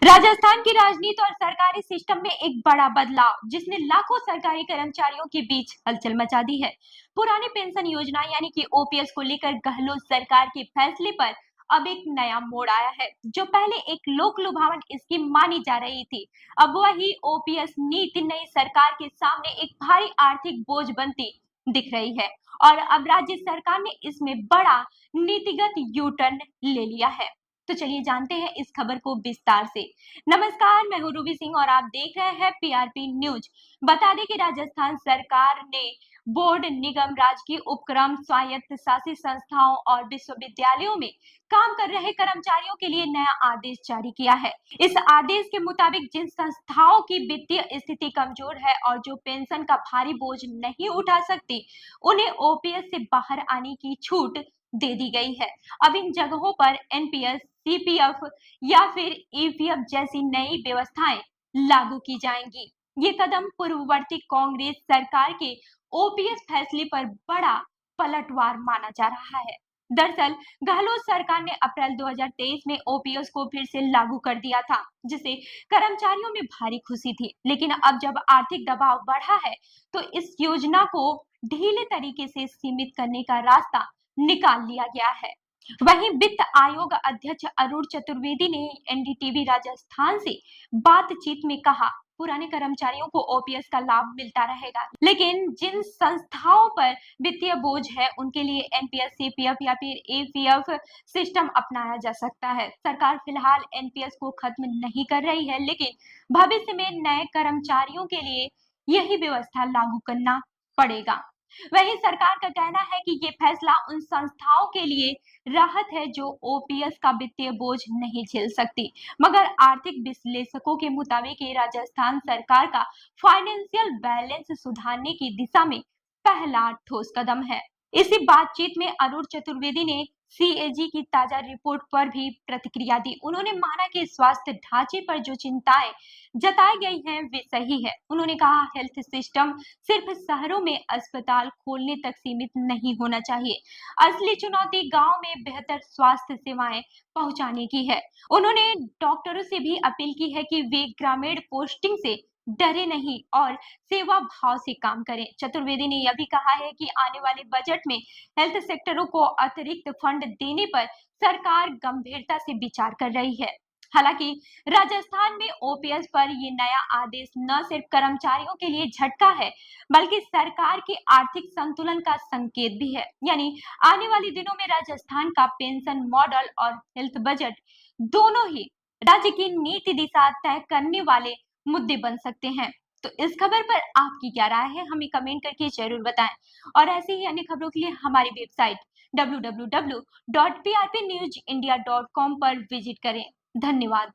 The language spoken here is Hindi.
राजस्थान की राजनीति और सरकारी सिस्टम में एक बड़ा बदलाव जिसने लाखों सरकारी कर्मचारियों के बीच हलचल मचा दी है। पुरानी पेंशन योजना यानी कि ओपीएस को लेकर गहलोत सरकार के फैसले पर अब एक नया मोड़ आया है। जो पहले एक लोक लुभावन स्कीम मानी जा रही थी, अब वही ओपीएस नीति नई सरकार के सामने एक भारी आर्थिक बोझ बनती दिख रही है। और अब राज्य सरकार ने इसमें बड़ा नीतिगत यू टर्न ले लिया है। तो चलिए जानते हैं इस खबर को विस्तार से। नमस्कार, मैं हूं रूबी सिंह और आप देख रहे हैं पीआरपी न्यूज। बता दें कि राजस्थान सरकार ने बोर्ड, निगम, राजकीय उपक्रम, स्वायत्त शासित संस्थाओं और विश्वविद्यालयों में काम कर रहे कर्मचारियों के लिए नया आदेश जारी किया है। इस आदेश के मुताबिक जिन संस्थाओं की वित्तीय स्थिति कमजोर है और जो पेंशन का भारी बोझ नहीं उठा सकती, उन्हें ओपीएस से बाहर आने की छूट दे दी गई है। अब इन जगहों पर एनपीएस, सीपीएफ या फिर ईपीएफ जैसी नई व्यवस्थाएं लागू की जाएंगी। ये कदम पूर्ववर्ती कांग्रेस सरकार के ओपीएस फैसले पर बड़ा पलटवार माना जा रहा है। दरअसल गहलोत सरकार ने अप्रैल 2023 में ओपीएस को फिर से लागू कर दिया था, जिसे कर्मचारियों में भारी खुशी थी। लेकिन अब जब आर्थिक दबाव बढ़ा है, तो इस योजना को ढीले तरीके से सीमित करने का रास्ता निकाल लिया गया है। वहीं वित्त आयोग अध्यक्ष अरुण चतुर्वेदी ने एनडीटीवी राजस्थान से बातचीत में कहा, पुराने कर्मचारियों को ओपीएस का लाभ मिलता रहेगा, लेकिन जिन संस्थाओं पर वित्तीय बोझ है उनके लिए एनपीएस, सीपीएफ या फिर एपीएफ सिस्टम अपनाया जा सकता है। सरकार फिलहाल एनपीएस को खत्म नहीं कर रही है, लेकिन भविष्य में नए कर्मचारियों के लिए यही व्यवस्था लागू करना पड़ेगा। वहीं सरकार का कहना है कि ये फैसला उन संस्थाओं के लिए राहत है जो ओपीएस का वित्तीय बोझ नहीं झेल सकती, मगर आर्थिक विश्लेषकों के मुताबिक ये राजस्थान सरकार का फाइनेंशियल बैलेंस सुधारने की दिशा में पहला ठोस कदम है। इसी बातचीत में अरुण चतुर्वेदी ने सीएजी की ताजा रिपोर्ट पर भी प्रतिक्रिया दी। उन्होंने माना कि स्वास्थ्य ढांचे पर जो चिंताएं जताई गई हैं वे सही है। उन्होंने कहा, हेल्थ सिस्टम सिर्फ शहरों में अस्पताल खोलने तक सीमित नहीं होना चाहिए। असली चुनौती गांव में बेहतर स्वास्थ्य सेवाएं पहुंचाने की है। उन्होंने डॉक्टरों से भी अपील की है कि वे ग्रामीण पोस्टिंग से डरे नहीं और सेवा भाव से काम करें। चतुर्वेदी ने यह भी कहा है कि आने वाले बजट में हेल्थ सेक्टरों को अतिरिक्त फंड देने पर सरकार गंभीरता से विचार कर रही है। हालांकि राजस्थान में ओपीएस पर ये नया आदेश न सिर्फ कर्मचारियों के लिए झटका है, बल्कि सरकार के आर्थिक संतुलन का संकेत भी है। यानी आने वाले दिनों में राजस्थान का पेंशन मॉडल और हेल्थ बजट दोनों ही राज्य की नीति दिशा तय करने वाले मुद्दे बन सकते हैं। तो इस खबर पर आपकी क्या राय है, हमें कमेंट करके जरूर बताएं। और ऐसे ही अन्य खबरों के लिए हमारी वेबसाइट www.prpnewsindia.com पर विजिट करें। धन्यवाद।